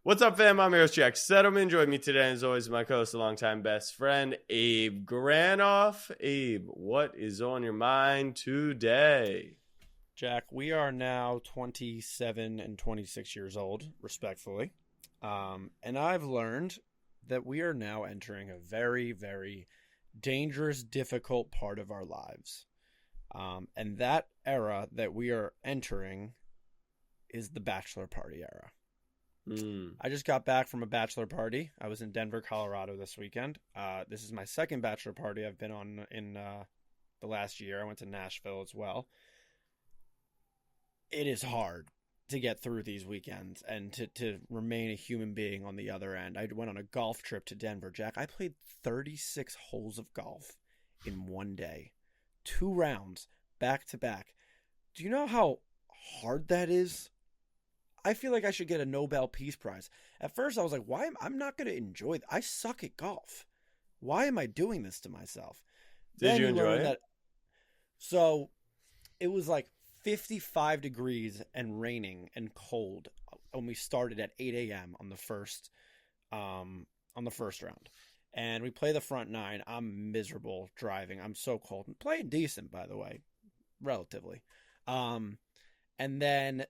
What's up, fam? I'm your host, Jack Settleman. Join me today, as always, my co-host, a longtime best friend, Abe Granoff. Abe, what is on your mind today? Jack, we are now 27 and 26 years old, respectfully. And I've learned that we are now entering a very, very dangerous, difficult part of our lives. And that era that we are entering is the bachelor party era. I just got back from a bachelor party. I was in Denver, Colorado this weekend. This is my second bachelor party I've been on in the last year. I went to Nashville as well. It is hard to get through these weekends and to remain a human being on the other end. I went on a golf trip to Denver, Jack. I played 36 holes of golf in one day. 2 rounds, back to back. Do you know how hard that is? I feel like I should get a Nobel Peace Prize. At first, I was like, why I'm not going to enjoy it. I suck at golf. Why am I doing this to myself? Did you enjoy it? So it was like 55 degrees and raining and cold when we started at 8 a.m. on the first round. And we play the front 9. I'm miserable driving. I'm so cold. I'm playing decent, by the way, relatively. And then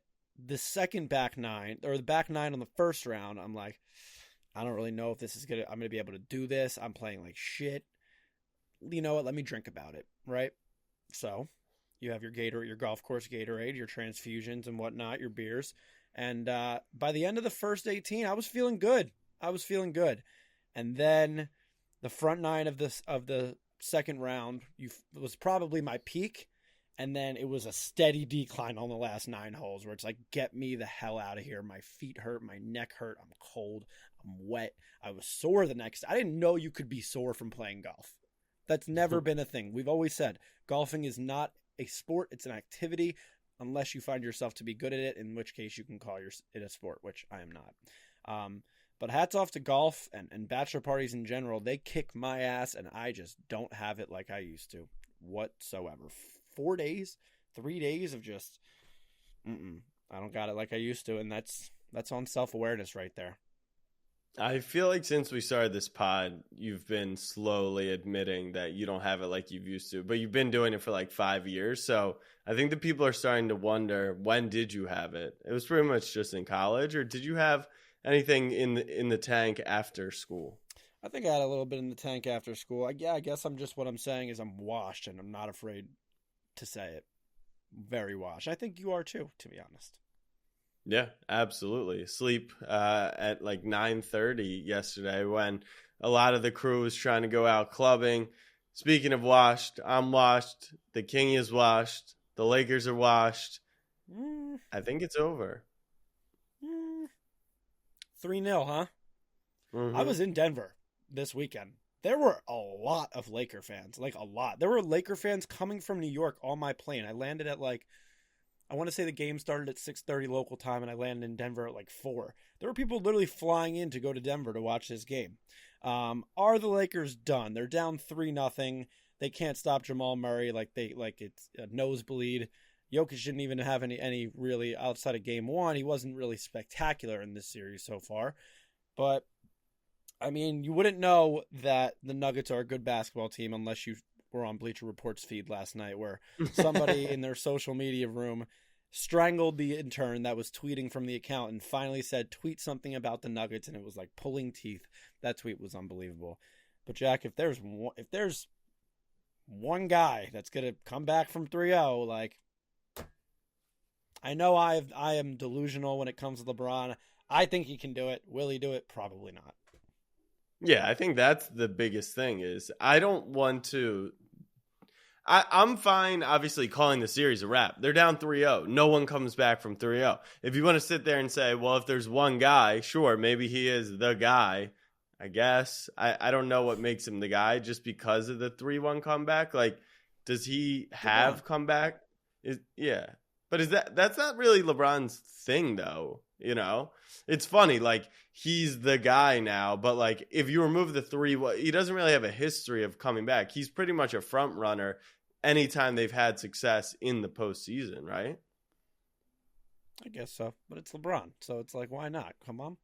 the second back 9, or the back 9 on the first round, I'm like, I don't really know if I'm going to be able to do this. I'm playing like shit. You know what? Let me drink about it, right? So you have your Gatorade, your golf course Gatorade, your transfusions and whatnot, your beers. And by the end of the first 18, I was feeling good. And then the front 9 of the second round was probably my peak. And then it was a steady decline on the last 9 holes where it's like, get me the hell out of here. My feet hurt. My neck hurt. I'm cold. I'm wet. I was sore the next. I didn't know you could be sore from playing golf. That's never been a thing. We've always said golfing is not a sport. It's an activity unless you find yourself to be good at it, in which case you can call it a sport, which I am not. But hats off to golf and bachelor parties in general. They kick my ass, and I just don't have it like I used to whatsoever. 4 days, 3 days of just, I don't got it like I used to, and that's on self-awareness right there. I feel like since we started this pod, you've been slowly admitting that you don't have it like you've used to, but you've been doing it for like 5 years. So I think the people are starting to wonder, when did you have it? It was pretty much just in college, or did you have anything in the tank after school? I think I had a little bit in the tank after school. I guess what I'm saying is I'm washed, and I'm not afraid to say it. Very washed. I think you are too, to be honest. Yeah, absolutely. Sleep at like 9:30 yesterday when a lot of the crew was trying to go out clubbing. Speaking of washed, I'm washed. The King is washed. The Lakers are washed. I think it's over. 3-0, huh? Mm-hmm. I was in Denver this weekend. There were a lot of Laker fans, like a lot. There were Laker fans coming from New York on my plane. I landed at I want to say the game started at 6:30 local time, and I landed in Denver at 4. There were people literally flying in to go to Denver to watch this game. Are the Lakers done? They're down 3-0. They can't stop Jamal Murray it's a nosebleed. Jokic didn't even have any really outside of game 1. He wasn't really spectacular in this series so far, but I mean, you wouldn't know that the Nuggets are a good basketball team unless you were on Bleacher Report's feed last night, where somebody in their social media room strangled the intern that was tweeting from the account and finally said, tweet something about the Nuggets, and it was like pulling teeth. That tweet was unbelievable. But Jack, if there's one guy that's going to come back from 3-0, I know I am delusional when it comes to LeBron. I think he can do it. Will he do it? Probably not. Yeah, I think that's the biggest thing is I don't want to – I'm fine, obviously, calling the series a wrap. They're down 3-0. No one comes back from 3-0. If you want to sit there and say, well, if there's one guy, sure, maybe he is the guy, I guess. I don't know what makes him the guy just because of the 3-1 comeback. Does he have comeback? Yeah. But that's not really LeBron's thing, though, you know? It's funny, he's the guy now, but, if you remove the 3, he doesn't really have a history of coming back. He's pretty much a front runner anytime they've had success in the postseason, right? I guess so, but it's LeBron, so it's why not? Come on.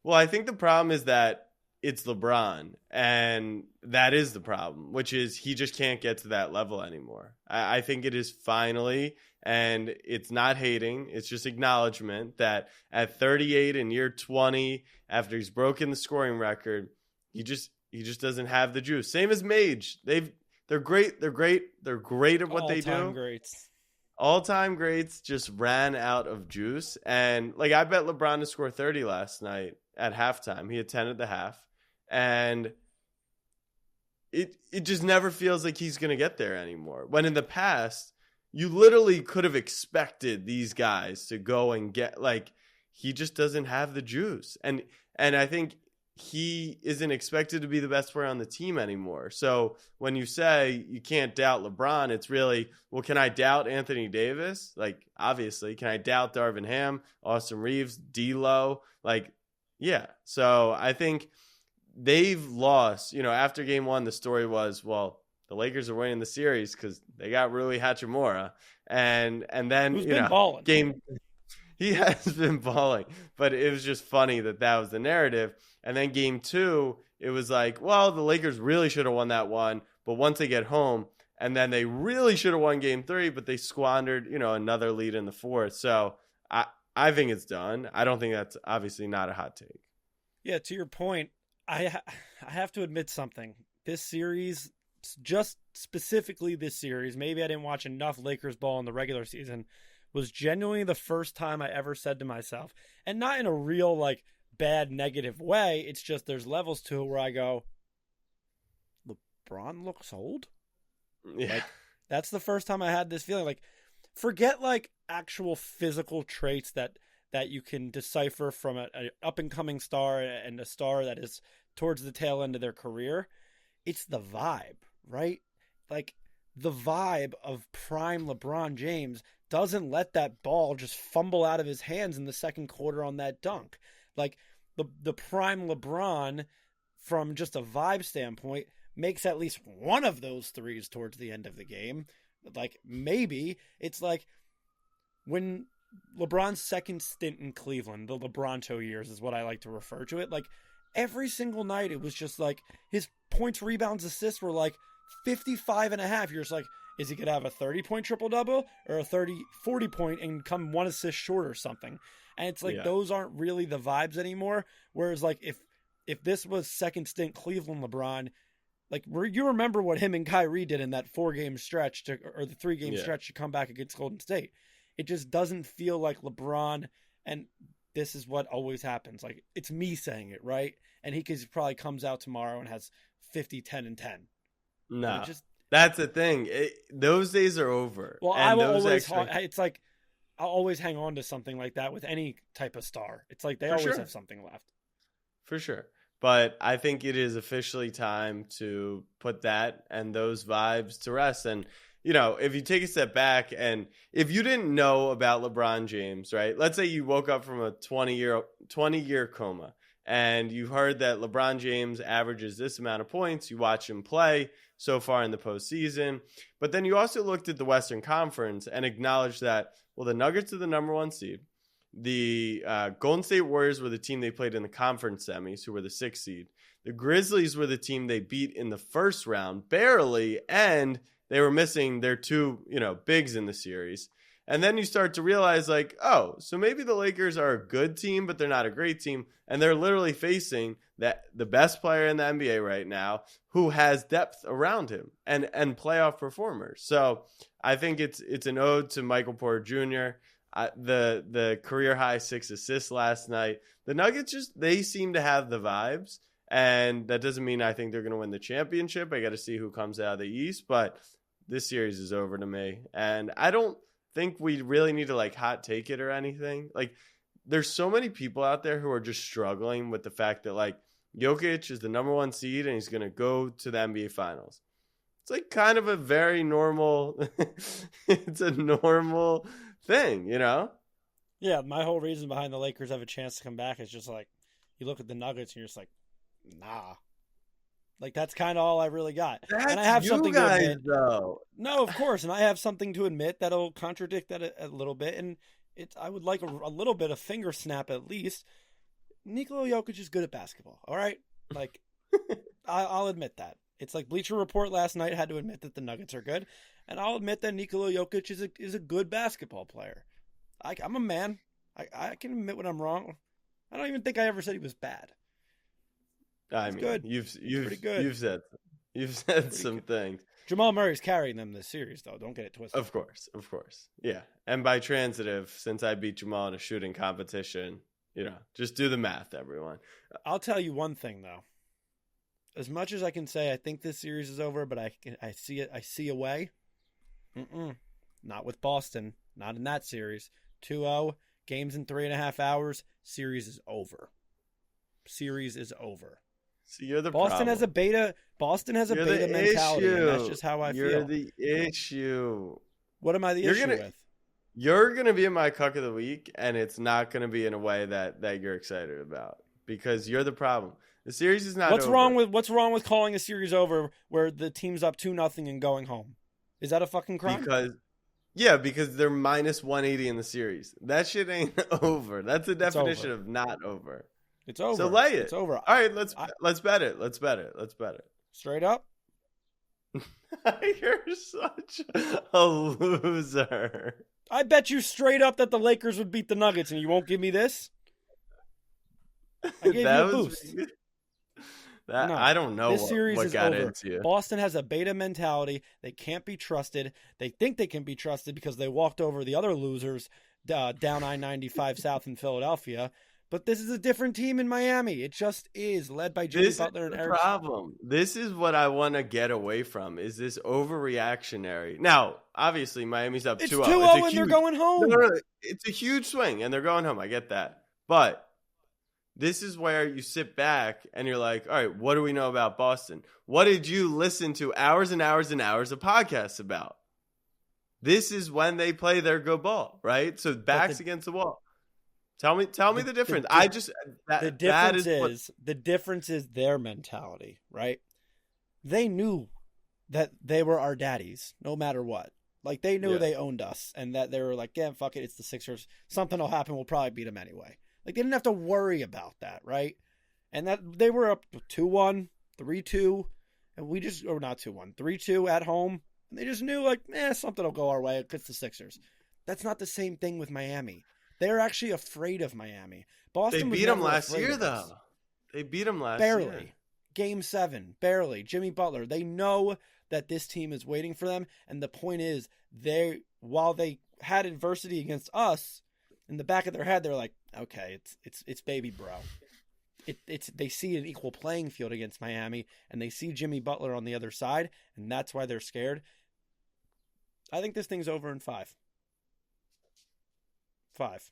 Well, I think the problem is that it's LeBron, and that is the problem, which is he just can't get to that level anymore. I think it is finally, and it's not hating, it's just acknowledgement that at 38 in year 20, after he's broken the scoring record, he just doesn't have the juice. Same as Mage. They're great. They're great at what they do. All-time greats. All-time greats just ran out of juice. And like I bet LeBron to score 30 last night at halftime. He had 10 at the half. And it just never feels like he's going to get there anymore. When in the past, you literally could have expected these guys to go and get, like, he just doesn't have the juice. And I think he isn't expected to be the best player on the team anymore. So when you say you can't doubt LeBron, it's really, well, can I doubt Anthony Davis? Like, obviously. Can I doubt Darvin Ham, Austin Reeves, D'Lo? Like, yeah. So I think they've lost. You know, after game one, the story was, well, the Lakers are winning the series because they got Rui Hachimura. And then, Who's you been know, balling? he has been balling. But it was just funny that was the narrative. And then game two, it was like, well, the Lakers really should have won that one. But once they get home, and then they really should have won game three, but they squandered, you know, another lead in the fourth. So I think it's done. I don't think that's obviously not a hot take. Yeah, to your point, I have to admit something. This series, just specifically this series, maybe I didn't watch enough Lakers ball in the regular season, was genuinely the first time I ever said to myself, and not in a real, like, bad negative way, it's just there's levels to it where I go, LeBron looks old? Yeah. Like, that's the first time I had this feeling. Like, forget, like, actual physical traits that you can decipher from an up-and-coming star and a star that is towards the tail end of their career. It's the vibe, right? Like, the vibe of prime LeBron James doesn't let that ball just fumble out of his hands in the second quarter on that dunk. Like, the prime LeBron, from just a vibe standpoint, makes at least one of those threes towards the end of the game. Like, maybe it's like when LeBron's second stint in Cleveland, the LeBronto years is what I like to refer to it. Like, every single night, it was just like his points, rebounds, assists were like 55 and a half. You're just like, is he going to have a 30-point triple-double or a 40-point and come one assist short or something? And it's like, those aren't really the vibes anymore. Whereas, like, if this was second stint Cleveland LeBron, like, you remember what him and Kyrie did in that 4-game stretch or the 3-game stretch to come back against Golden State. It just doesn't feel like LeBron, and this is what always happens. Like, it's me saying it, right? And he probably comes out tomorrow and has 50, 10, and 10. No, that's the thing. Those days are over. Well, I will always. It's like I'll always hang on to something like that with any type of star. It's like they always have something left. For sure. But I think it is officially time to put that and those vibes to rest. And, you know, if you take a step back and if you didn't know about LeBron James, right? Let's say you woke up from a 20-year coma and you heard that LeBron James averages this amount of points. You watch him play so far in the postseason. But then you also looked at the Western Conference and acknowledged that, well, the Nuggets are the number one seed. The Golden State Warriors were the team they played in the conference semis, who were the 6th seed. The Grizzlies were the team they beat in the first round, barely, and they were missing their two, bigs in the series. And then you start to realize, like, oh, so maybe the Lakers are a good team, but they're not a great team. And they're literally facing the best player in the NBA right now who has depth around him and playoff performers. So I think it's an ode to Michael Porter Jr., the career high 6 assists last night. The Nuggets they seem to have the vibes, and that doesn't mean I think they're going to win the championship. I got to see who comes out of the East, but this series is over to me. And I don't think we really need to like hot take it or anything. Like, there's so many people out there who are just struggling with the fact that like Jokic is the number one seed and he's going to go to the NBA Finals. It's like kind of a very normal, it's a normal thing, Yeah, my whole reason behind the Lakers have a chance to come back is just like, you look at the Nuggets and you're just like, nah. Like, that's kind of all I really got. And I have something to admit. Though. No, of course. And I have something to admit that'll contradict that a little bit. And I would like a little bit of finger snap at least. Nikola Jokic is good at basketball. All right, like I'll admit that. It's like Bleacher Report last night had to admit that the Nuggets are good, and I'll admit that Nikola Jokic is a good basketball player. I'm a man. I can admit when I'm wrong. I don't even think I ever said he was bad. I mean, good. You've pretty good. You've said some things. Jamal Murray's carrying them this series, though. Don't get it twisted. Of course. Yeah. And by transitive, since I beat Jamal in a shooting competition, just do the math, everyone. I'll tell you one thing, though. As much as I can say I think this series is over, but I see a way. Not with Boston. Not in that series. 2-0, games in 3.5 hours. Series is over. So you're the Boston problem. has a beta mentality, and that's just how I feel. You're the issue. What am I the issue with? You're gonna be in my cuck of the week, and it's not gonna be in a way that you're excited about because you're the problem. The series is not. What's wrong with calling a series over where the team's up 2-0 and going home? Is that a fucking crime? Because they're minus 180 in the series. That shit ain't over. That's the definition of not over. It's over. So lay it. It's over. All right, let's bet it. Let's bet it. Straight up. You're such a loser. I bet you straight up that the Lakers would beat the Nuggets, and you won't give me this. I gave you a boost. No, I don't know this series what is got over. into you. Boston has a beta mentality. They can't be trusted. They think they can be trusted because they walked over the other losers down I-95 South in Philadelphia. But this is a different team in Miami. It just is, led by Jimmy Butler and Eric. Problem. This is what I want to get away from. Is this overreactionary? Now, obviously, Miami's up 2-0. It's 2-0 and they're going home. No, it's a huge swing, and they're going home. I get that. But this is where you sit back and you're like, all right, what do we know about Boston? What did you listen to hours and hours and hours of podcasts about? This is when they play their good ball, right? So backs against the wall. Tell me the difference. The difference is their mentality, right? They knew that they were our daddies, no matter what. Like they knew they owned us, and that they were like, "Yeah, fuck it, it's the Sixers. Something will happen. We'll probably beat them anyway." Like they didn't have to worry about that, right? And that they were up 2-1, 3-2, and we just not 2-1, 3-2 at home. And they just knew like, something will go our way. It's the Sixers. That's not the same thing with Miami. They're actually afraid of Miami. Boston beat them last year, though. They beat them last year. Barely. Game 7. Barely. Jimmy Butler. They know that this team is waiting for them. And the point is, while they had adversity against us, in the back of their head, they're like, okay, it's baby bro. They see an equal playing field against Miami, and they see Jimmy Butler on the other side, and that's why they're scared. I think this thing's over in 5. 5.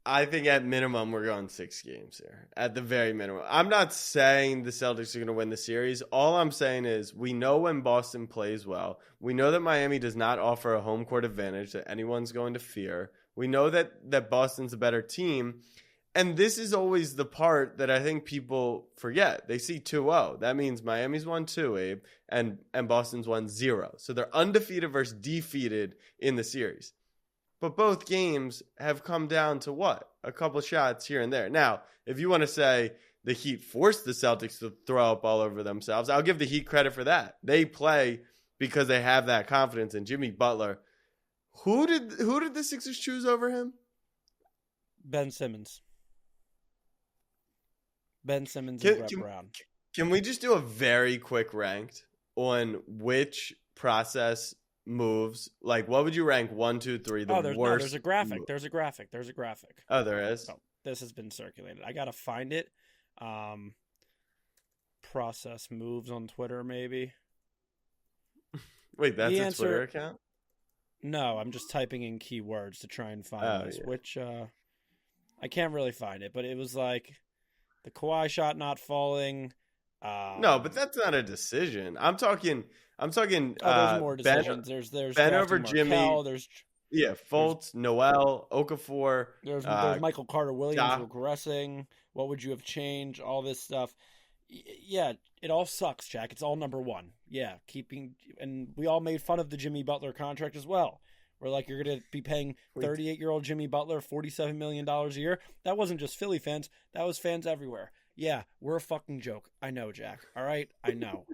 I think at minimum we're going 6 games here. At the very minimum. I'm not saying the Celtics are going to win the series. All I'm saying is we know when Boston plays well. We know that Miami does not offer a home court advantage that anyone's going to fear. We know that Boston's a better team. And this is always the part that I think people forget. They see 2-0. That means Miami's won 2, Abe, and Boston's won 0. So they're undefeated versus defeated in the series. But both games have come down to what? A couple shots here and there. Now, if you want to say the Heat forced the Celtics to throw up all over themselves, I'll give the Heat credit for that. They play because they have that confidence in Jimmy Butler. Who did the Sixers choose over him? Ben Simmons. Ben Simmons and Brett Brown. Can we just do a very quick ranked on which process moves? Like, what would you rank 1, 2, 3? Worst. No, there's a graphic. There's a graphic. Oh, there is. So this has been circulated. I gotta find it. Process moves on Twitter, maybe. Wait, that's a Twitter account? No, I'm just typing in keywords to try and find this. Yeah. Which I can't really find it, but it was like the Kawhi shot not falling. No, but that's not a decision. I'm talking. There's more decisions. There's Ben over Jimmy. There's Fultz, Noel, Okafor. There's Michael Carter Williams regressing. What would you have changed? All this stuff. Yeah, it all sucks, Jack. It's all number one. Yeah, and we all made fun of the Jimmy Butler contract as well. where like you're going to be paying 38-year-old Jimmy Butler $47 million a year. That wasn't just Philly fans. That was fans everywhere. Yeah, we're a fucking joke. I know, Jack. All right? I know.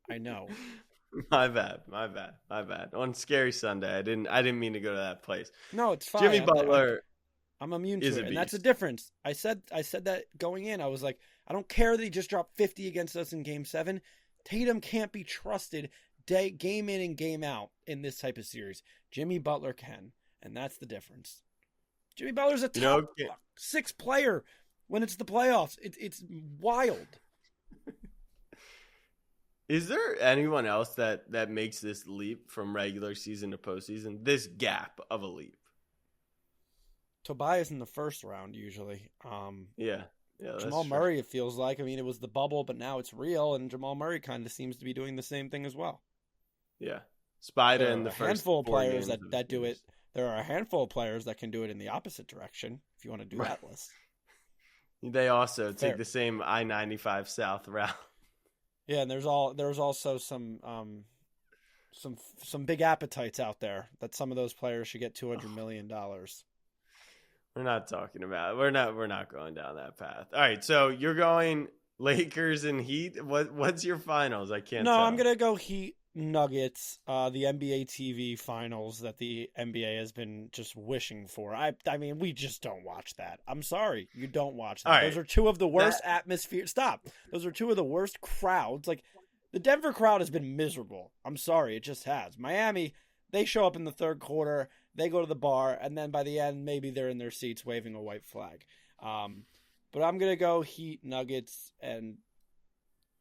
I know. My bad. On Scary Sunday, I didn't mean to go to that place. No, it's fine. Jimmy Butler I'm immune to is it, a and that's the beast. difference. I said that going in. I was like, I don't care that he just dropped 50 against us in Game 7. Tatum can't be trusted game in and game out in this type of series. Jimmy Butler can, and that's the difference. Jimmy Butler's a top 6 player when it's the playoffs. It's wild. Is there anyone else that makes this leap from regular season to postseason? This gap of a leap? Tobias in the first round usually. Yeah, Jamal Murray, it feels like. I mean, it was the bubble, but now it's real, and Jamal Murray kind of seems to be doing the same thing as well. Yeah, Spida in the first handful of players games that do it. There are a handful of players that can do it in the opposite direction. If you want to do that list, they also take the same I-95 South route. Yeah, and there's also some big appetites out there that some of those players should get $200 million. We're not talking about it. We're not going down that path. All right, so you're going Lakers and Heat. What's your finals? I can't tell. I'm gonna go Heat Nuggets, the NBA TV finals that the NBA has been just wishing for. I mean, we just don't watch that. I'm sorry, you don't watch that. Those are two of the worst atmosphere. Stop. Those are two of the worst crowds. Like, the Denver crowd has been miserable. I'm sorry, it just has. Miami, they show up in the third quarter, they go to the bar, and then by the end, maybe they're in their seats waving a white flag. But I'm gonna go Heat Nuggets, and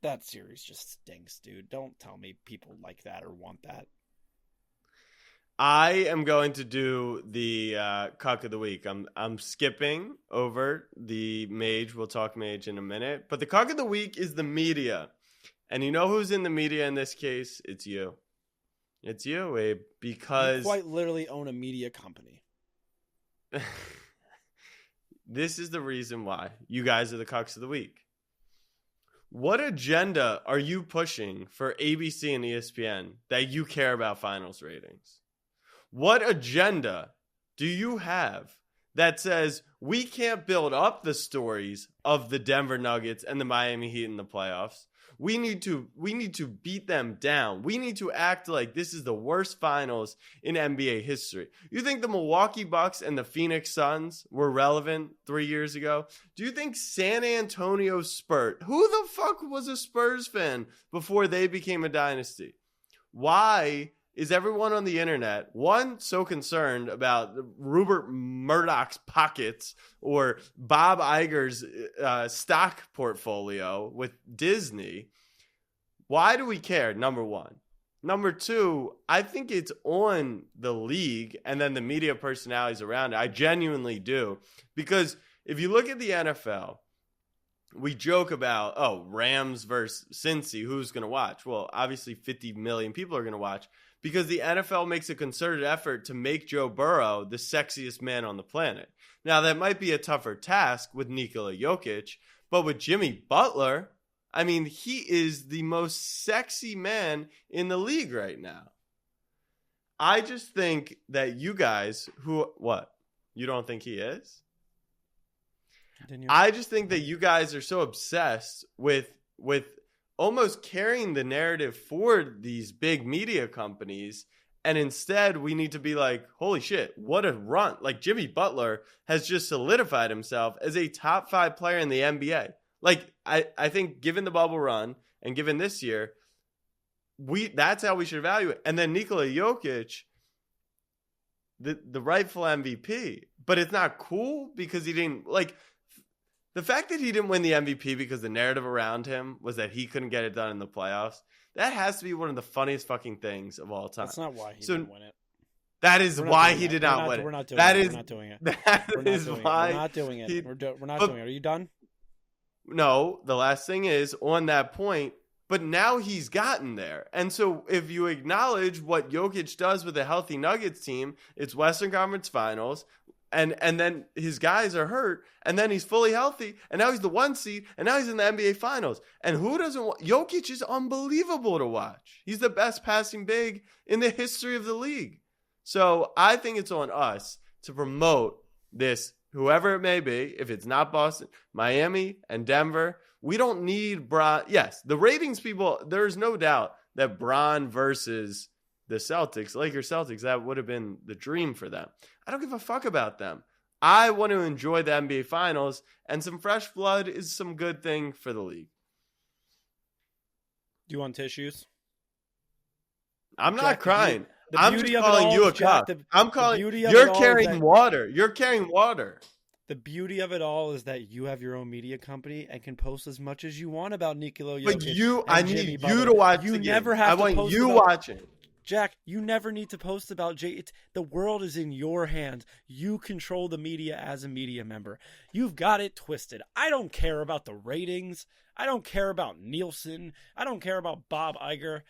that series just stinks, dude. Don't tell me people like that or want that. I am going to do the cuck of the week. I'm skipping over the mage. We'll talk mage in a minute. But the cuck of the week is the media. And you know who's in the media in this case? It's you. It's you, Abe, because... You quite literally own a media company. This is the reason why. You guys are the cucks of the week. What agenda are you pushing for ABC and ESPN that you care about finals ratings? What agenda do you have that says we can't build up the stories of the Denver Nuggets and the Miami Heat in the playoffs? We need to beat them down. We need to act like this is the worst finals in NBA history. You think the Milwaukee Bucks and the Phoenix Suns were relevant 3 years ago? Do you think San Antonio Spurs, who the fuck was a Spurs fan before they became a dynasty? Why is everyone on the internet, one, so concerned about Rupert Murdoch's pockets or Bob Iger's stock portfolio with Disney? Why do we care, number one? Number two, I think it's on the league and then the media personalities around it. I genuinely do. Because if you look at the NFL, we joke about, Rams versus Cincy, who's going to watch? Well, obviously 50 million people are going to watch, because the NFL makes a concerted effort to make Joe Burrow the sexiest man on the planet. Now, that might be a tougher task with Nikola Jokic, but with Jimmy Butler, I mean, he is the most sexy man in the league right now. I just think that you guys what? You don't think he is? Continue. I just think that you guys are so obsessed with almost carrying the narrative for these big media companies. And instead, we need to be like, holy shit, what a run. Like, Jimmy Butler has just solidified himself as a top 5 player in the NBA. Like, I think given the bubble run and given this year, that's how we should evaluate. And then Nikola Jokic, the rightful MVP. But it's not cool because he didn't, like... The fact that he didn't win the MVP because the narrative around him was that he couldn't get it done in the playoffs, that has to be one of the funniest fucking things of all time. That's not why he didn't win it. That is why he did not win it. We're not doing it. We're not doing it. That is why. We're not doing it. We're not doing it. Are you done? No, the last thing is, on that point, but now he's gotten there. And so if you acknowledge what Jokic does with a healthy Nuggets team, it's Western Conference Finals, and then his guys are hurt, and then he's fully healthy, and now he's the 1 seed, and now he's in the NBA Finals. And who doesn't want... Jokic is unbelievable to watch. He's the best passing big in the history of the league. So I think it's on us to promote this, whoever it may be. If it's not Boston, Miami, and Denver, we don't need Bron. Yes, the ratings people, there's no doubt that Bron versus the Celtics, Lakers Celtics, that would have been the dream for them. I don't give a fuck about them. I want to enjoy the NBA Finals, and some fresh blood is some good thing for the league. Do you want tissues? I'm Jack, not crying. The I'm beauty just of it calling all you a is, Jack, cup. I'm calling beauty of it you're all is carrying that- water. You're carrying water. The beauty of it all is that you have your own media company and can post as much as you want about Nikola Jokic. But I Jimmy need Butler. you to watch You the game. never have I to want post you about, watching. Jack, you never need to post about the world is in your hands. You control the media as a media member. You've got it twisted. I don't care about the ratings. I don't care about Nielsen. I don't care about Bob Iger.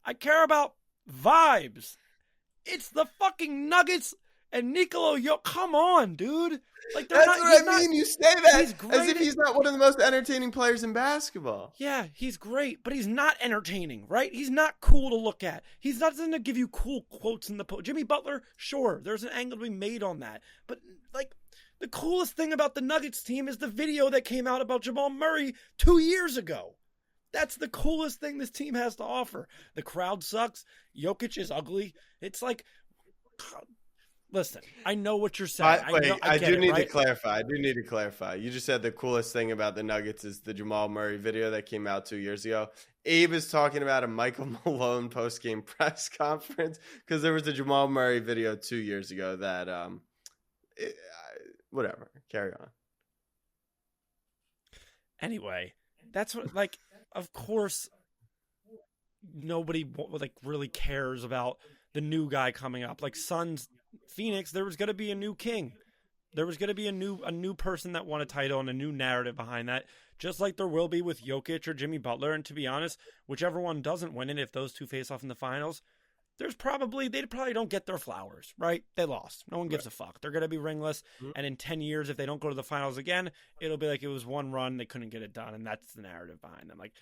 I care about vibes. It's the fucking Nuggets and Nikola Jokic. Come on, dude. Like That's what I mean. You say that as if he's not one of the most entertaining players in basketball. Yeah, he's great, but he's not entertaining, right? He's not cool to look at. He's not going to give you cool quotes in the post. Jimmy Butler, sure, there's an angle to be made on that. But, like, the coolest thing about the Nuggets team is the video that came out about Jamal Murray 2 years ago. That's the coolest thing this team has to offer. The crowd sucks. Jokic is ugly. It's like... Listen, I know what you're saying. I do need to clarify. You just said the coolest thing about the Nuggets is the Jamal Murray video that came out 2 years ago. Abe is talking about a Michael Malone post-game press conference because there was a Jamal Murray video 2 years ago that, whatever. Carry on. Anyway, that's what, like, of course, nobody, like, really cares about the new guy coming up. Like, Suns, Phoenix, there was going to be a new king. There was going to be a new person that won a title and a new narrative behind that, just like there will be with Jokic or Jimmy Butler. And to be honest, whichever one doesn't win it, if those two face off in the finals, they probably don't get their flowers, right? They lost. No one gives a fuck. They're going to be ringless. Mm-hmm. And in 10 years, if they don't go to the finals again, it'll be like it was one run, they couldn't get it done. And that's the narrative behind them. Like,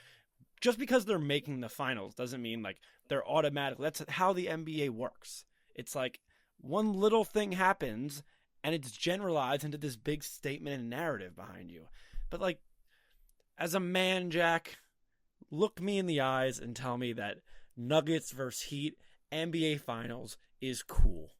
just because they're making the finals doesn't mean like they're automatic. That's how the NBA works. It's like one little thing happens and it's generalized into this big statement and narrative behind you. But like, as a man, Jack, look me in the eyes and tell me that Nuggets versus Heat NBA Finals is cool.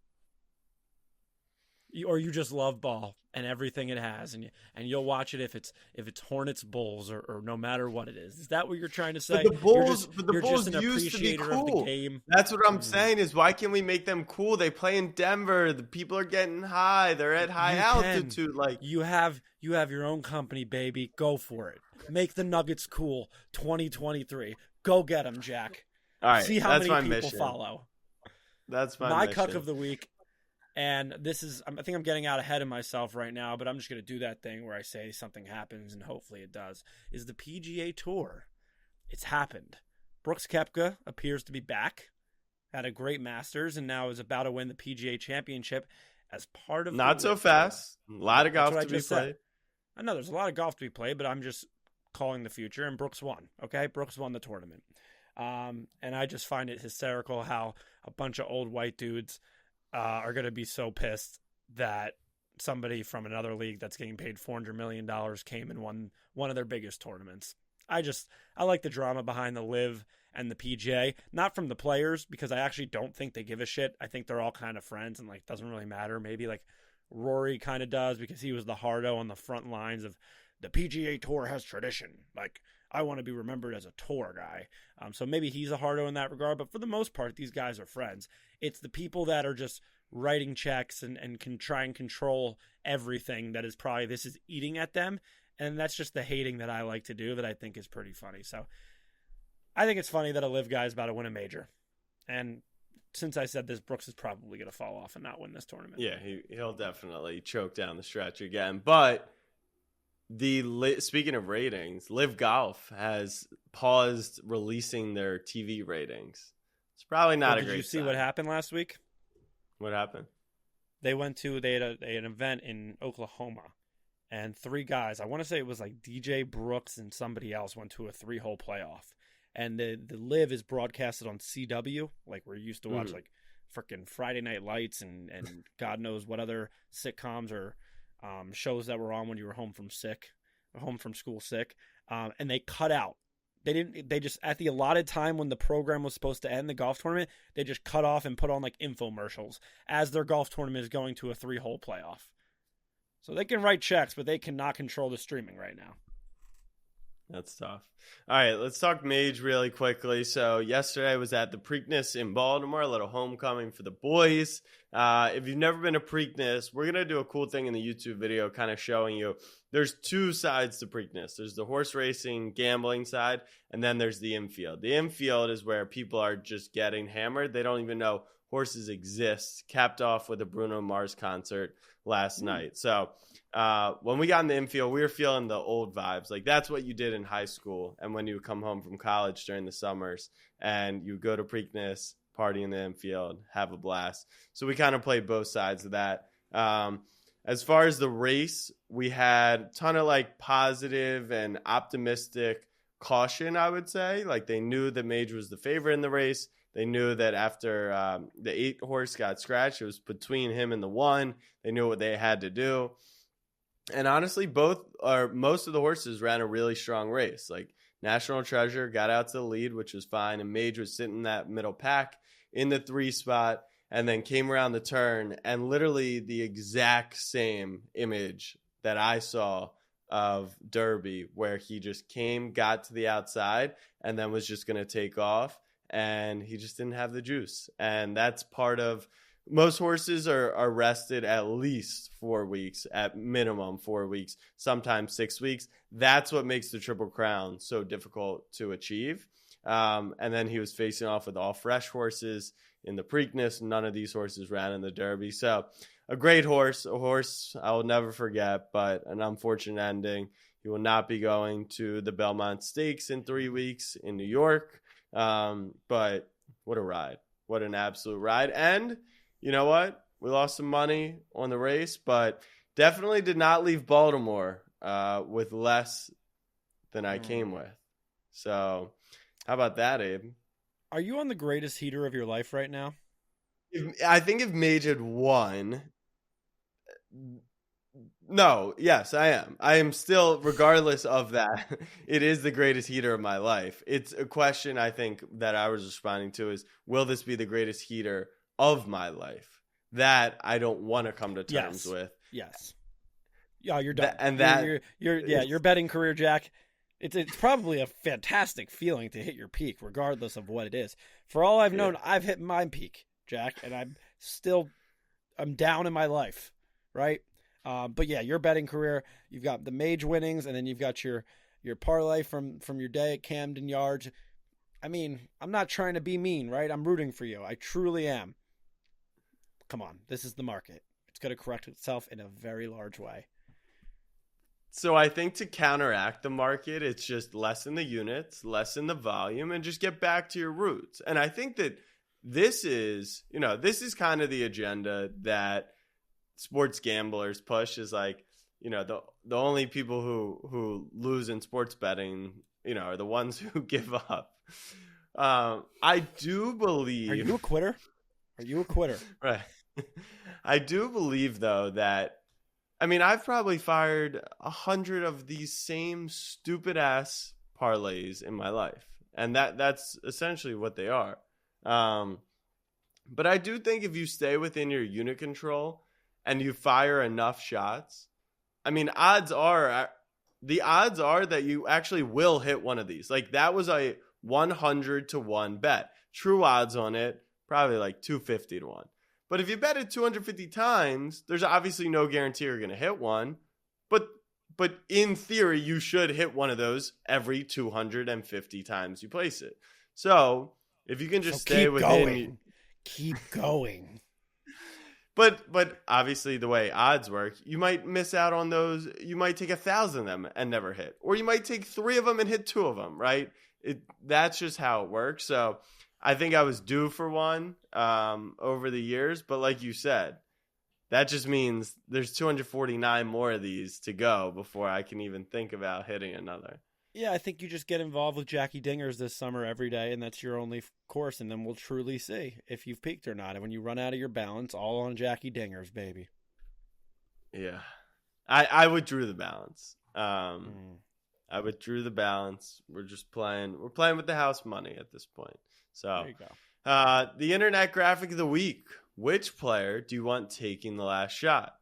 Or you just love ball and everything it has, and you'll watch it if it's Hornets Bulls or no matter what it is. Is that what you're trying to say? But the Bulls, just an used to be appreciator cool. of the game. That's what I'm saying is why can't we make them cool? They play in Denver. The people are getting high. They're at high altitude. Like you have your own company, baby. Go for it. Make the Nuggets cool. 2023. Go get them, Jack. All right. See how many people follow. That's my cuck of the week. And this is, I think I'm getting out ahead of myself right now, but I'm just going to do that thing where I say something happens and hopefully it does, is the PGA Tour. It's happened. Brooks Koepka appears to be back, had a great Masters, and now is about to win the PGA Championship as part of Not so fast. A lot of golf to be played. I know there's a lot of golf to be played, but I'm just calling the future, and Brooks won, okay? Brooks won the tournament. And I just find it hysterical how a bunch of old white dudes are going to be so pissed that somebody from another league that's getting paid $400 million came and won one of their biggest tournaments. I like the drama behind the LIV and the PGA, not from the players, because I actually don't think they give a shit. I think they're all kind of friends and like doesn't really matter. Maybe like Rory kind of does because he was the hardo on the front lines of the PGA Tour has tradition. Like, I want to be remembered as a tour guy. So maybe he's a hardo in that regard. But for the most part, these guys are friends. It's the people that are just writing checks and can try and control everything that is probably this is eating at them. And that's just the hating that I like to do that I think is pretty funny. So I think it's funny that a LIV guy is about to win a major. And since I said this, Brooks is probably going to fall off and not win this tournament. Yeah, he'll definitely choke down the stretch again. But speaking of ratings, LIV Golf has paused releasing their TV ratings. It's probably not a great sign. Did you see what happened last week? What happened? They had an event in Oklahoma, and three guys, I want to say it was like DJ Brooks and somebody else, went to a 3-hole playoff. And the LIV is broadcasted on CW, like we're used to watch like freaking Friday Night Lights and God knows what other sitcoms or shows that were on when you were home from school sick. And they cut out. They just, at the allotted time when the program was supposed to end, the golf tournament, they just cut off and put on like infomercials as their golf tournament is going to a 3-hole playoff. So they can write checks, but they cannot control the streaming right now. That's tough. All right, let's talk Mage really quickly. So yesterday I was at the Preakness in Baltimore, a little homecoming for the boys. If you've never been to Preakness, we're going to do a cool thing in the YouTube video kind of showing you there's two sides to Preakness. There's the horse racing, gambling side, and then there's the infield. The infield is where people are just getting hammered. They don't even know horses exist, capped off with a Bruno Mars concert last night. So when we got in the infield, we were feeling the old vibes. Like that's what you did in high school and when you would come home from college during the summers and you go to Preakness, party in the infield, have a blast. So we kind of played both sides of that. As far as the race, we had a ton of like positive and optimistic caution, I would say. Like they knew that Mage was the favorite in the race. They knew that after the 8 horse got scratched, it was between him and the 1. They knew what they had to do. And honestly, most of the horses ran a really strong race. Like National Treasure got out to the lead, which was fine. And Mage was sitting in that middle pack in the 3 spot and then came around the turn. And literally the exact same image that I saw of Derby, where he just got to the outside and then was just going to take off. And he just didn't have the juice. And that's part of most horses are rested at least 4 weeks, at minimum 4 weeks, sometimes 6 weeks. That's what makes the Triple Crown so difficult to achieve. And then he was facing off with all fresh horses in the Preakness. None of these horses ran in the Derby. So a great horse, a horse I will never forget, but an unfortunate ending. He will not be going to the Belmont Stakes in 3 weeks in New York. But what a ride. What an absolute ride. And you know what? We lost some money on the race, but definitely did not leave Baltimore with less than I came with. So how about that, Abe? Are you on the greatest heater of your life right now? I think if Mage had won... No, yes, I am. I am still, regardless of that, it is the greatest heater of my life. It's a question I think that I was responding to is, will this be the greatest heater of my life? That I don't want to come to terms with. Yes. Yeah, you're done. Your betting career, Jack. It's probably a fantastic feeling to hit your peak, regardless of what it is. For all I've known, I've hit my peak, Jack, and I'm down in my life, right? But yeah, your betting career, you've got the Mage winnings, and then you've got your parlay from your day at Camden Yards. I mean, I'm not trying to be mean, right? I'm rooting for you. I truly am. Come on, this is the market. It's going to correct itself in a very large way. So I think to counteract the market, it's just lessen the units, lessen the volume, and just get back to your roots. And I think that this is kind of the agenda that sports gamblers push, is like, the only people who lose in sports betting, are the ones who give up. I do believe. Are you a quitter? Right. I do believe though that, I've probably fired 100 of these same stupid ass parlays in my life, and that's essentially what they are. But I do think if you stay within your unit control and you fire enough shots, odds are that you actually will hit one of these. Like that was a 100 to 1 bet. True odds on it, probably like 250 to 1. But if you bet it 250 times, there's obviously no guarantee you're going to hit one. But in theory, you should hit one of those every 250 times you place it. So if you can just stay within... Keep going. But obviously the way odds work, you might miss out on those. You might take 1,000 of them and never hit. Or you might take 3 of them and hit 2 of them, right? That's just how it works. So I think I was due for one over the years. But like you said, that just means there's 249 more of these to go before I can even think about hitting another. Yeah, I think you just get involved with Jackie Dingers this summer every day, and that's your only course, and then we'll truly see if you've peaked or not. And when you run out of your balance, all on Jackie Dingers, baby. Yeah. I withdrew the balance. I withdrew the balance. We're just playing. We're playing with the house money at this point. So There you go. The internet graphic of the week. Which player do you want taking the last shot?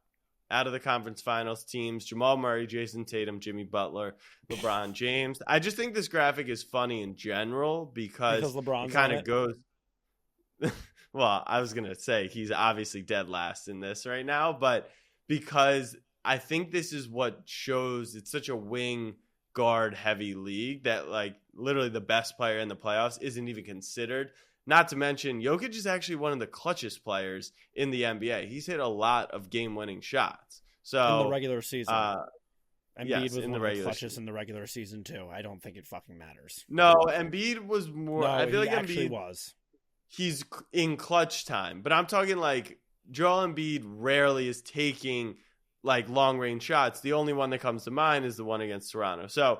Out of the conference finals teams, Jamal Murray, Jason Tatum, Jimmy Butler, LeBron James. I just think this graphic is funny in general because LeBron's it kind on of goes. Well, I was going to say he's obviously dead last in this right now, but because I think this is what shows it's such a wing guard heavy league that like literally the best player in the playoffs isn't even considered. Not to mention, Jokic is actually one of the clutchest players in the NBA. He's hit a lot of game-winning shots. So in the regular season, Embiid yes, was in one the of the regular clutches season. in the regular season too. I don't think it fucking matters. No, Embiid was more. No, I feel he like actually Embiid was. He's in clutch time, but I'm talking like Joel Embiid rarely is taking like long-range shots. The only one that comes to mind is the one against Toronto. So,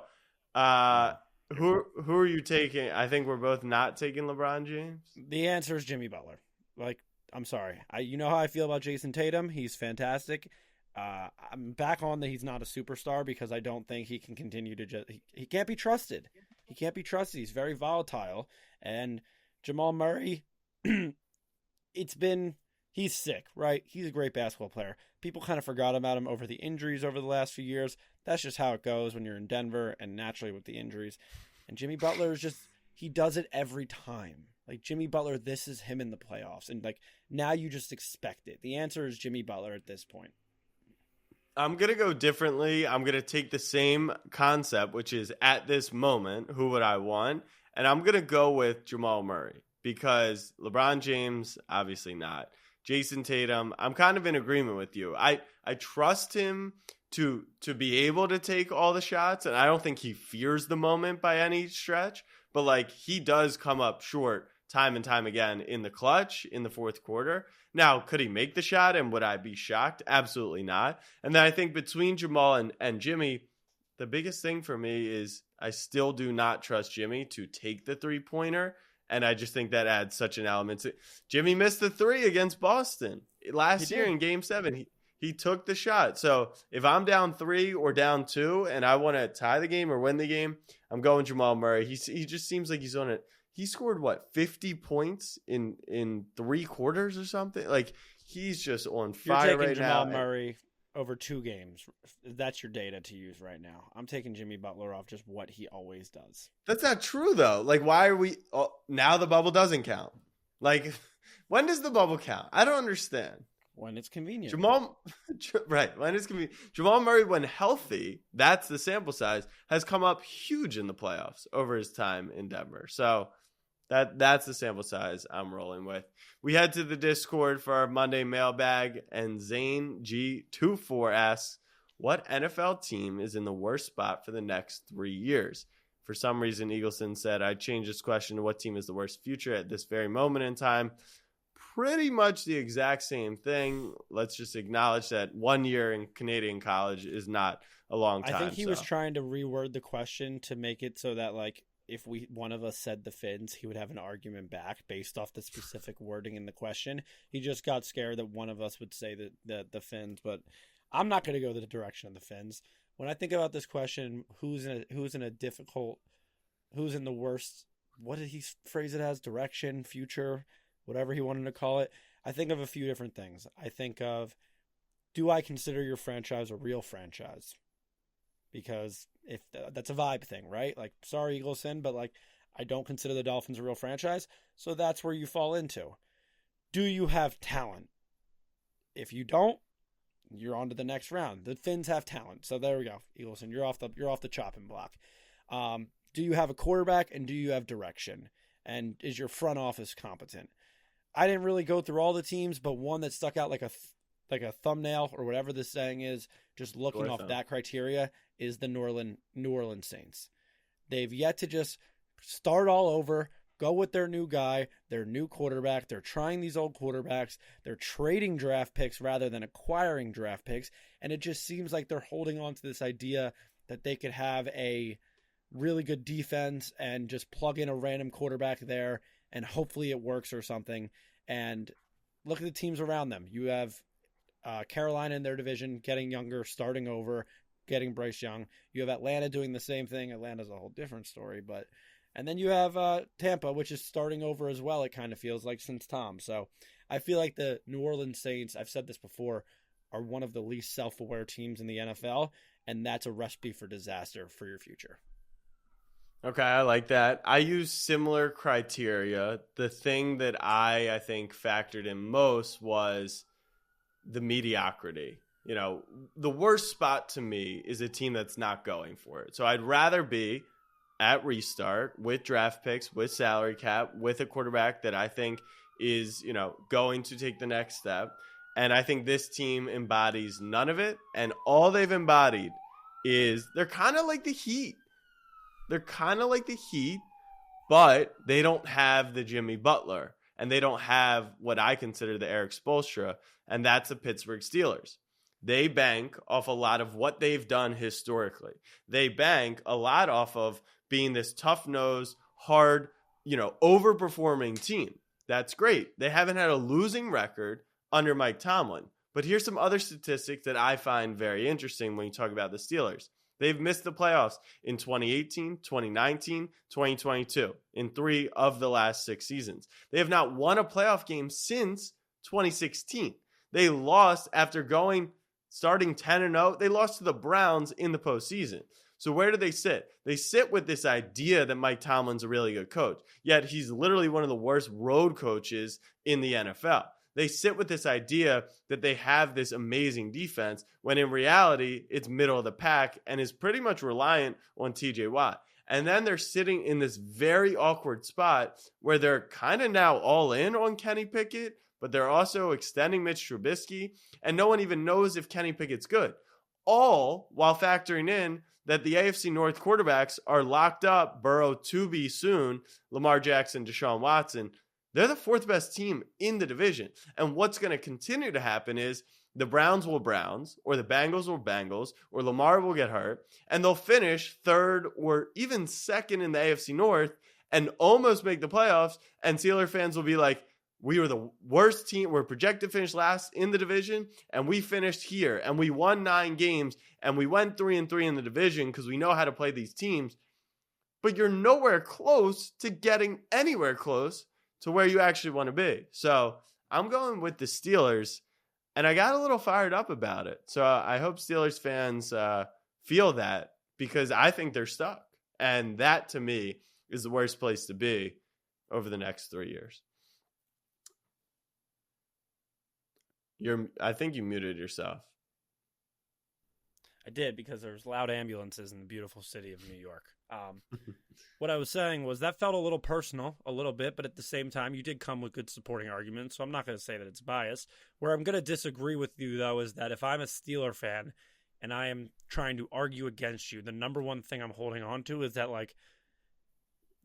who are you taking? I think we're both not taking LeBron James. The answer is Jimmy Butler. Like, I'm sorry. You know how I feel about Jason Tatum. He's fantastic. I'm back on that he's not a superstar because I don't think he can continue to just... He can't be trusted. He can't be trusted. He's very volatile. And Jamal Murray, he's sick, right? He's a great basketball player. People kind of forgot about him over the injuries over the last few years. That's just how it goes when you're in Denver and naturally with the injuries. And Jimmy Butler is just, he does it every time. Like Jimmy Butler, this is him in the playoffs. And like now you just expect it. The answer is Jimmy Butler at this point. I'm going to go differently. I'm going to take the same concept, which is at this moment, who would I want? And I'm going to go with Jamal Murray because LeBron James, obviously not. Jason Tatum, I'm kind of in agreement with you. I trust him to be able to take all the shots, and I don't think he fears the moment by any stretch, but like he does come up short time and time again in the clutch in the fourth quarter. Now, could he make the shot and would I be shocked? Absolutely not. And then I think between Jamal and Jimmy, the biggest thing for me is I still do not trust Jimmy to take the three-pointer. And I just think that adds such an element to Jimmy missed the three against Boston last year in Game 7. He took the shot. So if I'm down 3 or down 2 and I want to tie the game or win the game, I'm going Jamal Murray. He just seems like he's on it. He scored 50 points in 3 quarters or something. Like he's just on fire right now. Jamal Murray over 2 games. That's your data to use right now. I'm taking Jimmy Butler off just what he always does. That's not true though. Like why are we now the bubble doesn't count? Like when does the bubble count? I don't understand. When it's convenient. Right. When it's convenient. Jamal Murray, when healthy, that's the sample size, has come up huge in the playoffs over his time in Denver. So that's the sample size I'm rolling with. We head to the Discord for our Monday mailbag, and Zane G24 asks, what NFL team is in the worst spot for the next 3 years? For some reason, Eagleson said, I'd change this question to what team is the worst future at this very moment in time. Pretty much the exact same thing. Let's just acknowledge that 1 year in Canadian college is not a long time. I think he was trying to reword the question to make it so that, like, if one of us said the Fins, he would have an argument back based off the specific wording in the question. He just got scared that one of us would say the Fins, but I'm not going to go the direction of the Fins. When I think about this question, who's in the worst, what did he phrase it as? Direction, future, whatever he wanted to call it. I think of a few different things. I think of, do I consider your franchise a real franchise? Because if that's a vibe thing, right? Like, sorry, Eagleson, but like, I don't consider the Dolphins a real franchise. So that's where you fall into. Do you have talent? If you don't, you're on to the next round. The Fins have talent. So there we go. Eagleson, you're off the chopping block. Do you have a quarterback and do you have direction? And is your front office competent? I didn't really go through all the teams, but one that stuck out like a thumbnail or whatever this saying is, just looking off that criteria, is the New Orleans Saints. They've yet to just start all over, go with their new guy, their new quarterback. They're trying these old quarterbacks. They're trading draft picks rather than acquiring draft picks. And it just seems like they're holding on to this idea that they could have a really good defense and just plug in a random quarterback there and hopefully it works or something. And look at the teams around them. You have Carolina in their division getting younger, starting over, getting Bryce Young. You have Atlanta doing the same thing. Atlanta's a whole different story, but and then you have Tampa, which is starting over as well. It kind of feels like since Tom. So I feel like the New Orleans Saints, I've said this before, are one of the least self-aware teams in the NFL, and that's a recipe for disaster for your future. Okay, I like that. I use similar criteria. The thing that I think factored in most was the mediocrity. The worst spot to me is a team that's not going for it. So I'd rather be at restart with draft picks, with salary cap, with a quarterback that I think is, going to take the next step. And I think this team embodies none of it. And all they've embodied is they're kind of like the Heat. But they don't have the Jimmy Butler. And they don't have what I consider the Eric Spoelstra. And that's the Pittsburgh Steelers. They bank off a lot of what they've done historically. They bank a lot off of being this tough-nosed, hard, overperforming team. That's great. They haven't had a losing record under Mike Tomlin. But here's some other statistics that I find very interesting when you talk about the Steelers. They've missed the playoffs in 2018, 2019, 2022, in 3 of the last 6 seasons. They have not won a playoff game since 2016. They lost after starting 10-0. They lost to the Browns in the postseason. So where do they sit? They sit with this idea that Mike Tomlin's a really good coach, yet he's literally one of the worst road coaches in the NFL. They sit with this idea that they have this amazing defense, when in reality, it's middle of the pack and is pretty much reliant on TJ Watt. And then they're sitting in this very awkward spot where they're kind of now all in on Kenny Pickett, but they're also extending Mitch Trubisky, and no one even knows if Kenny Pickett's good. All while factoring in that the AFC North quarterbacks are locked up, Burrow to be soon, Lamar Jackson, Deshaun Watson. They're the 4th best team in the division. And what's going to continue to happen is the Browns will Browns, or the Bengals will Bengals, or Lamar will get hurt, and they'll finish 3rd or even 2nd in the AFC North and almost make the playoffs, and Steelers fans will be like, we were the worst team. We're projected to finish last in the division, and we finished here, and we won 9 games, and we went 3-3 in the division because we know how to play these teams. But you're nowhere close to getting anywhere close to where you actually want to be. So I'm going with the Steelers, and I got a little fired up about it. So I hope Steelers fans feel that, because I think they're stuck. And that, to me, is the worst place to be over the next 3 years. I think you muted yourself. I did, because there's loud ambulances in the beautiful city of New York. What I was saying was that felt a little personal, a little bit, but at the same time, you did come with good supporting arguments, so I'm not going to say that it's biased. Where I'm going to disagree with you, though, is that if I'm a Steeler fan and I am trying to argue against you, the number one thing I'm holding on to is that,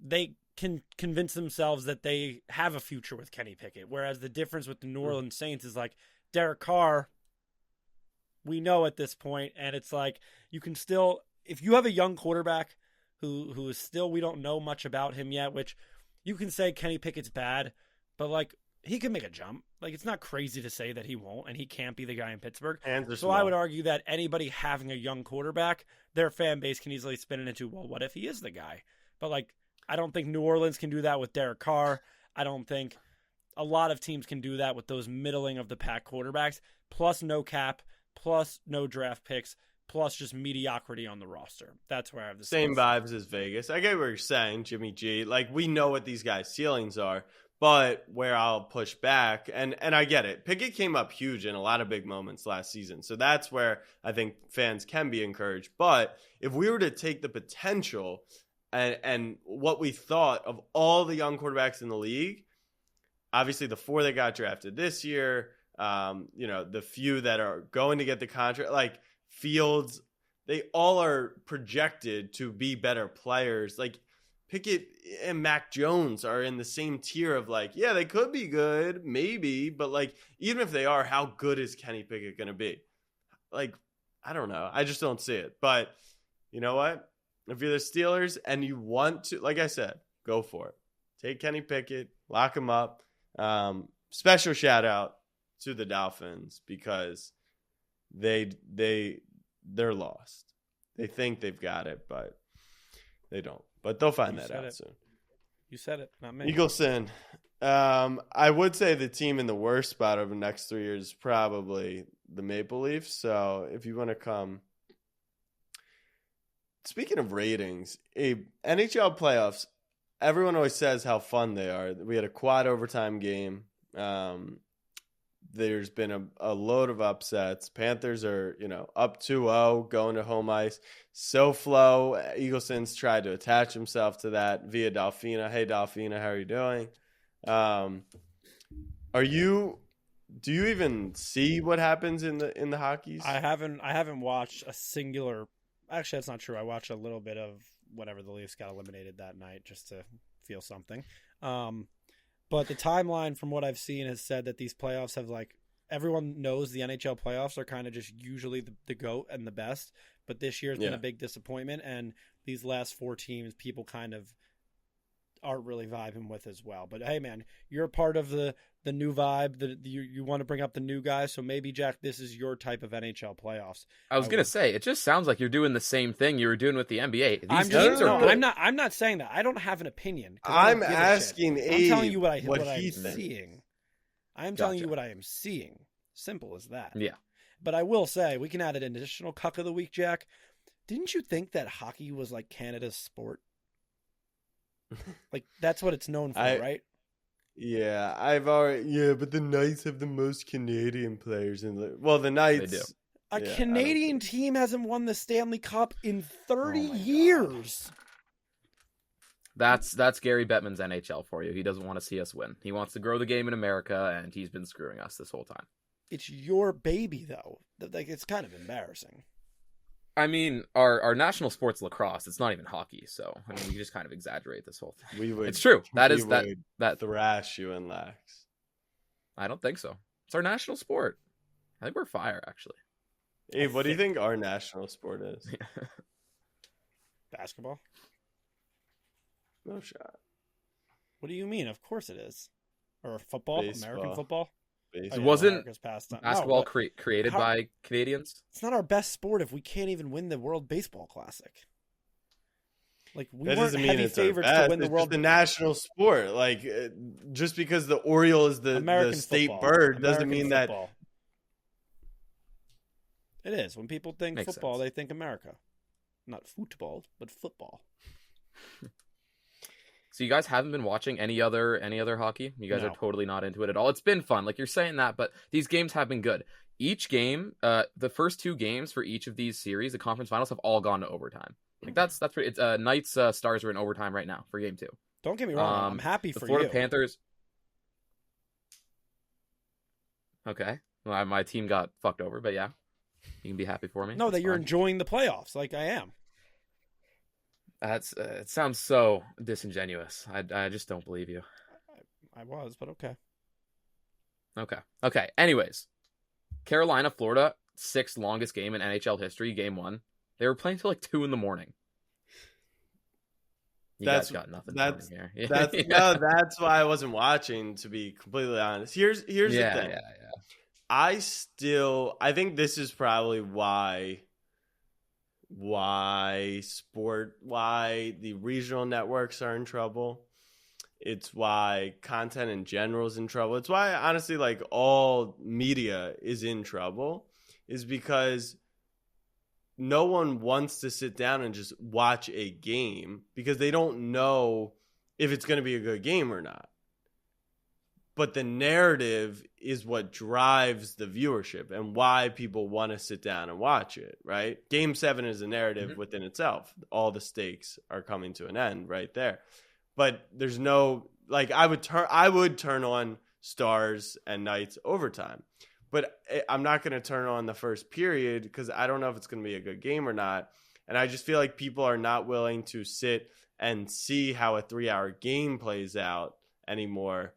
they can convince themselves that they have a future with Kenny Pickett, whereas the difference with the New Orleans Saints is Derek Carr, we know at this point, and it's you can still, if you have a young quarterback who is still, we don't know much about him yet, which you can say Kenny Pickett's bad, but he can make a jump. It's not crazy to say that he won't, and he can't be the guy in Pittsburgh. So I would argue that anybody having a young quarterback, their fan base can easily spin it into, well, what if he is the guy? But I don't think New Orleans can do that with Derek Carr. I don't think a lot of teams can do that with those middling of the pack quarterbacks, plus no cap, plus no draft picks, plus just mediocrity on the roster. That's where I have the same vibes as Vegas. I get what you're saying, Jimmy G. We know what these guys' ceilings are, but where I'll push back, and I get it. Pickett came up huge in a lot of big moments last season, so that's where I think fans can be encouraged. But if we were to take the potential and what we thought of all the young quarterbacks in the league, obviously the 4 that got drafted this year, the few that are going to get the contract, Fields, they all are projected to be better players. Pickett and Mac Jones are in the same tier of yeah, they could be good, maybe, but even if they are, how good is Kenny Pickett going to be? I don't know. I just don't see it. But you know what? If you're the Steelers and you want to, like I said, go for it. Take Kenny Pickett, lock him up. Special shout out to the Dolphins because they're lost. They think they've got it, but they don't. But they'll find that out soon. You said it, not me. Eagleson. I would say the team in the worst spot over the next 3 years is probably the Maple Leafs. So if you want to come. Speaking of ratings, NHL playoffs, everyone always says how fun they are. We had a quad overtime game. There's been a load of upsets. Panthers are, up 2-0, going to home ice. SoFlo, Eagleson's tried to attach himself to that via Delfina. Hey, Delfina, how are you doing? Do you even see what happens in the hockeys? I haven't watched a singular. Actually, that's not true. I watched a little bit of whatever the Leafs got eliminated that night just to feel something. But the timeline from what I've seen has said that these playoffs have everyone knows the NHL playoffs are kind of just usually the GOAT and the best. But this year has been a big disappointment. And these last 4 teams, people kind of aren't really vibing with as well. But hey, man, you're a part of the new vibe. You want to bring up the new guys. So maybe, Jack, this is your type of NHL playoffs. I was going to say, it just sounds like you're doing the same thing you were doing with the NBA. These teams are good. I'm not saying that. I don't have an opinion. I'm asking I'm telling you what I'm thinks. seeing. I'm telling you what I am seeing. Simple as that. Yeah. But I will say, we can add an additional cuck of the week, Jack. Didn't you think that hockey was like Canada's sport? That's what it's known for, right? Yeah, but the Knights have the most Canadian players in the Knights. They do. A Canadian team hasn't won the Stanley Cup in 30 years. That's Gary Bettman's NHL for you. He doesn't want to see us win. He wants to grow the game in America, and he's been screwing us this whole time. It's your baby, though. It's kind of embarrassing. I mean, our national sport's lacrosse. It's not even hockey, so I mean, we just kind of exaggerate this whole thing. It's true. That thrash you and Lax. I don't think so. It's our national sport. I think we're fire, actually. Abe, what do you think our national sport is? Basketball? No shot. What do you mean? Of course it is. Or football? Baseball. American football? It wasn't basketball created by Canadians? It's not our best sport if we can't even win the World Baseball Classic. We weren't heavy favorites to win the World. It's the national sport. Just because the Oriole is the state bird doesn't mean that. It is. When people think Makes football, sense. they think America. Not football, but football. So you guys haven't been watching any other hockey? You guys are totally not into it at all. It's been fun. You're saying that, but these games have been good. Each game, the first 2 games for each of these series, the conference finals, have all gone to overtime. That's pretty. It's Knights Stars are in overtime right now for game 2. Don't get me wrong. I'm happy for the Florida you. Panthers. Okay, well, my team got fucked over, but yeah, you can be happy for me. No, that you're enjoying the playoffs like I am. It sounds so disingenuous. I just don't believe you. I was, but okay. Okay. Anyways, Carolina, Florida, 6th longest game in NHL history, game 1. They were playing till 2 a.m. Guys got nothing. Here. That's why I wasn't watching. To be completely honest, here's the thing. I think this is probably why the regional networks are in trouble. It's why content in general is in trouble. It's why, honestly, all media is in trouble, is because no one wants to sit down and just watch a game because they don't know if it's going to be a good game or not. But the narrative is what drives the viewership and why people want to sit down and watch it, right? Game 7 is a narrative within itself. All the stakes are coming to an end right there. But there's no, I would turn on Stars and Knights overtime. But I'm not going to turn on the first period because I don't know if it's going to be a good game or not. And I just feel like people are not willing to sit and see how a 3-hour game plays out anymore.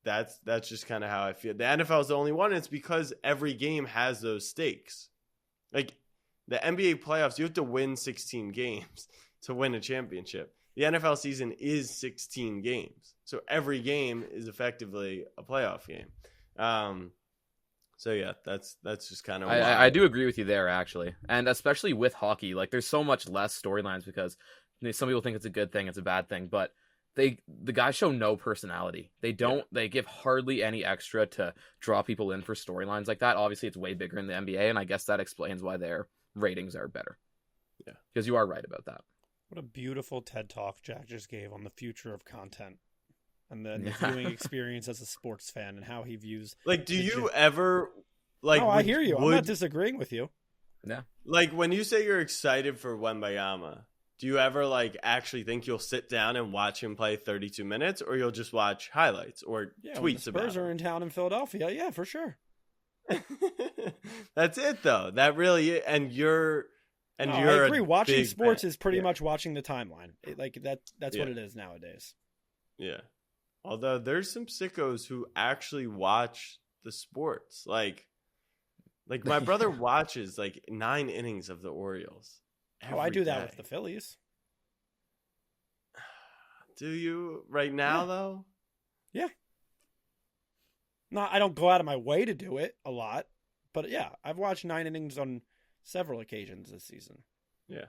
That's just kind of how I feel. The NFL is the only one. It's because every game has those stakes. The NBA playoffs, you have to win 16 games to win a championship. The NFL season is 16 games. So every game is effectively a playoff game. So yeah, that's just kind of I do agree with you there, actually. And especially with hockey, like there's so much less storylines because some people think it's a good thing, it's a bad thing, but the guys show no personality. They give hardly any extra to draw people in for storylines like that. Obviously, it's way bigger in the NBA, and I guess that explains why their ratings are better. Yeah, because you are right about that. What a beautiful TED Talk Jack just gave on the future of content and then the viewing experience as a sports fan and how he views. Like, do you ever like? No, I hear you. I'm not disagreeing with you. Yeah. Like when you say you're excited for Wembayama, do you ever like actually think you'll sit down and watch him play 32 minutes, or you'll just watch highlights or tweets about it? Spurs are in town in Philadelphia. Yeah, for sure. That's it, though. That really, I agree. Watching sports is pretty much watching the timeline. That's what it is nowadays. Yeah. Although there's some sickos who actually watch the sports. Like my brother watches like 9 innings of the Orioles. I do that with the Phillies. Do you right now though? Yeah. No, I don't go out of my way to do it a lot, but yeah, I've watched 9 innings on several occasions this season. Yeah.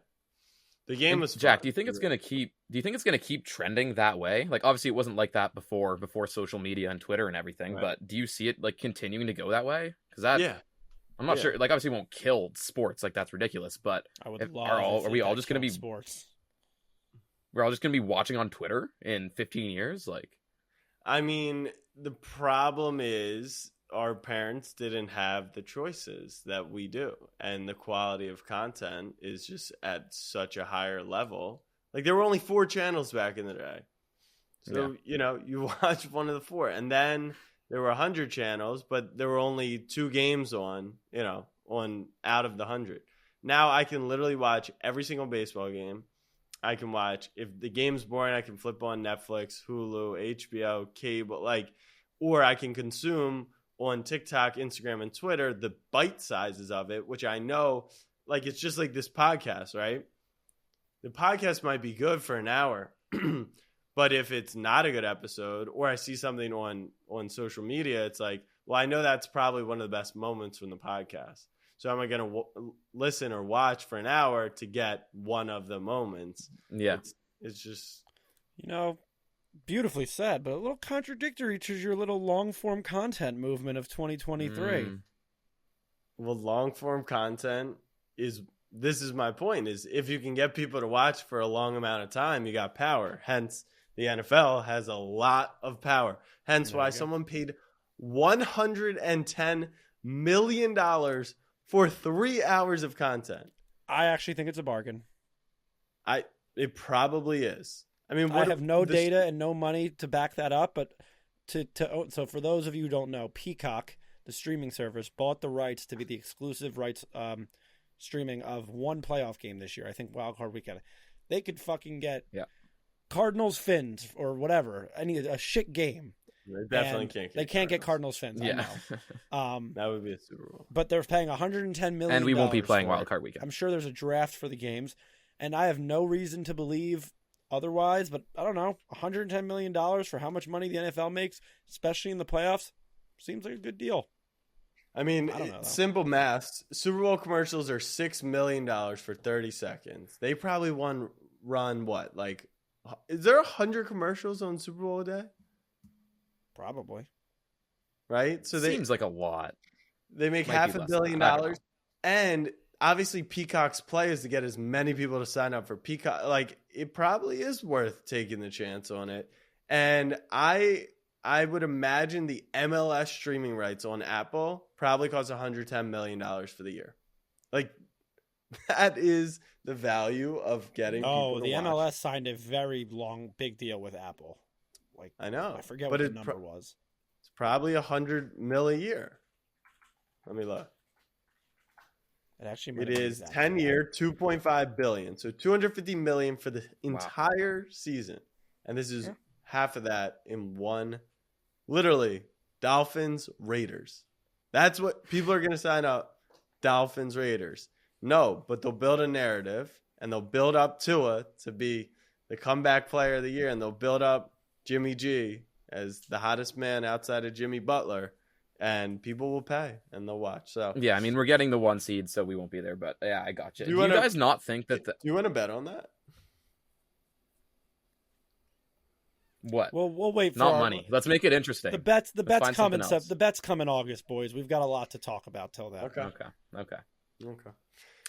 The game was Jack, do you think it's going to keep trending that way? Like obviously it wasn't like that before social media and Twitter and everything, right. But do you see it like continuing to go that way? Cuz I'm not sure, like obviously it won't kill sports, like that's ridiculous, but I would are we all just going to be sports? We're all just going to be watching on Twitter in 15 years like I mean, the problem is our parents didn't have the choices that we do, and the quality of content is just at such a higher level. Like there were only 4 channels back in the day. So, you watch one of the 4, and then there were 100 channels, but there were only 2 games on out of the 100. Now I can literally watch every single baseball game. I can watch, if the game's boring, I can flip on Netflix, Hulu, HBO, cable, or I can consume on TikTok, Instagram, and Twitter the bite sizes of it, which I know, like it's just like this podcast, right? The podcast might be good for an hour, but if it's not a good episode, or I see something on social media, it's like, well, I know that's probably one of the best moments from the podcast. So am I going to listen or watch for an hour to get one of the moments? Yeah. It's just... Beautifully said, but a little contradictory to your little long-form content movement of 2023. Well, long-form content this is my point, is if you can get people to watch for a long amount of time, you got power. Hence, the NFL has a lot of power. Hence why someone paid $110 million for 3 hours of content. I actually think it's a bargain. It probably is. I mean, I have no data and no money to back that up, but so for those of you who don't know, Peacock, the streaming service, bought the rights to be the exclusive rights streaming of one playoff game this year. I think Wild Card Weekend. They could fucking get Cardinals Fins or whatever, a shit game. They definitely can't. They can't get Cardinals Fins. Yeah, I know. That would be a Super Bowl. But they're paying $110 million, and we won't be playing Wild Card Weekend. I'm sure there's a draft for the games, and I have no reason to believe otherwise, but I don't know, $110 million for how much money the NFL makes, especially in the playoffs, seems like a good deal. I mean, simple math. Super Bowl commercials are $6 million for 30 seconds. They probably run what? Like, is there 100 commercials on Super Bowl a day? Probably. Right? So seems like a lot. They make $500 million. And obviously, Peacock's play is to get as many people to sign up for Peacock. Like, it probably is worth taking the chance on it. And I would imagine the MLS streaming rights on Apple probably cost $110 million for the year. Like, that is the value of getting people to the watch. MLS signed a very big deal with Apple. Like, I know. I forget what the number was. It's probably $100 million a year. Let me look. It is 10-year, $2.5 billion. So $250 million for the entire season. And this is half of that in one. Literally, Dolphins, Raiders. That's what people are going to sign up. Dolphins, Raiders. No, but they'll build a narrative and they'll build up Tua to be the comeback player of the year, and they'll build up Jimmy G as the hottest man outside of Jimmy Butler, and people will pay and they'll watch. So yeah, I mean, we're getting the 1 seed, so we won't be there. But yeah, I got you. Do you guys not think that? Do you want to bet on that? What? Well, we'll wait for not money. Let's make it interesting. The bets come the bets come in August, boys. We've got a lot to talk about till then. Okay.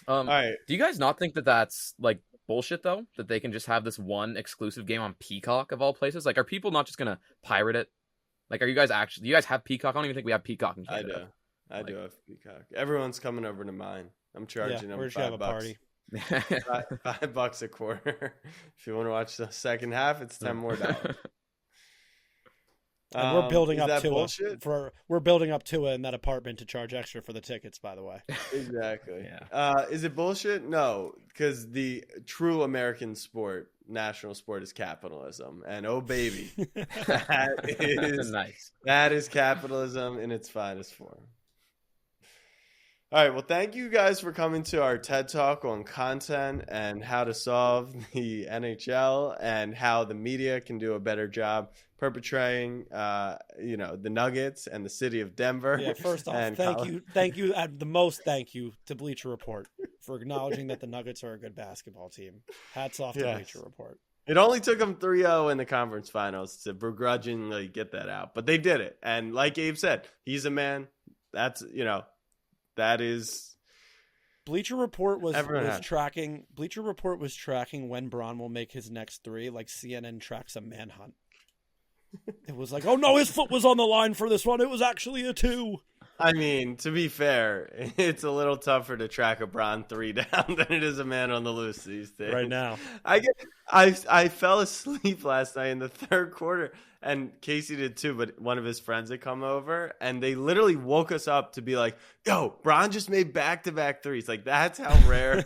All right. Do you guys not think that that's like bullshit though? That they can just have this one exclusive game on Peacock of all places? Like, are people not just gonna pirate it? Like, are you guys actually? Do you guys have Peacock? I don't even think we have Peacock in Canada. I do have Peacock. Everyone's coming over to mine. I'm charging them $5. Party. $5 a quarter. If you want to watch the second half, it's $10 more. And we're building up Tua building up Tua in that apartment to charge extra for the tickets, by the way. Exactly. Yeah. Is it bullshit? No, because the true American sport, national sport, is capitalism, and oh baby, that is nice. That is capitalism in its finest form. All right. Well, thank you guys for coming to our TED Talk on content and how to solve the NHL and how the media can do a better job perpetrating, the Nuggets and the city of Denver. Yeah. First off, thank you. The most thank you to Bleacher Report for acknowledging that the Nuggets are a good basketball team. Hats off to Bleacher Report. It only took them 3-0 in the conference finals to begrudgingly get that out, but they did it. And like Abe said, he's a man. That is. Bleacher Report was tracking. Bleacher Report was tracking when Braun will make his next 3, like CNN tracks a manhunt. It was like, oh no, his foot was on the line for this one. It was actually a 2. I mean, to be fair, it's a little tougher to track a Braun 3 down than it is a man on the loose these days. Right now, I fell asleep last night in the third quarter, and Casey did too. But one of his friends had come over, and they literally woke us up to be like, "Yo, Braun just made back-to-back threes." Like, that's how rare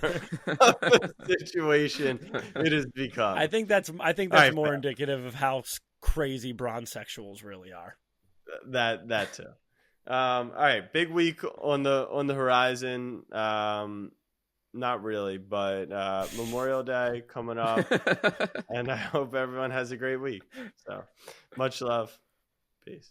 of a situation it has become. I think that's more indicative of how crazy Braun sexuals really are. That too. All right, big week on the horizon. Not really, but Memorial Day coming up, and I hope everyone has a great week. So, much love. Peace.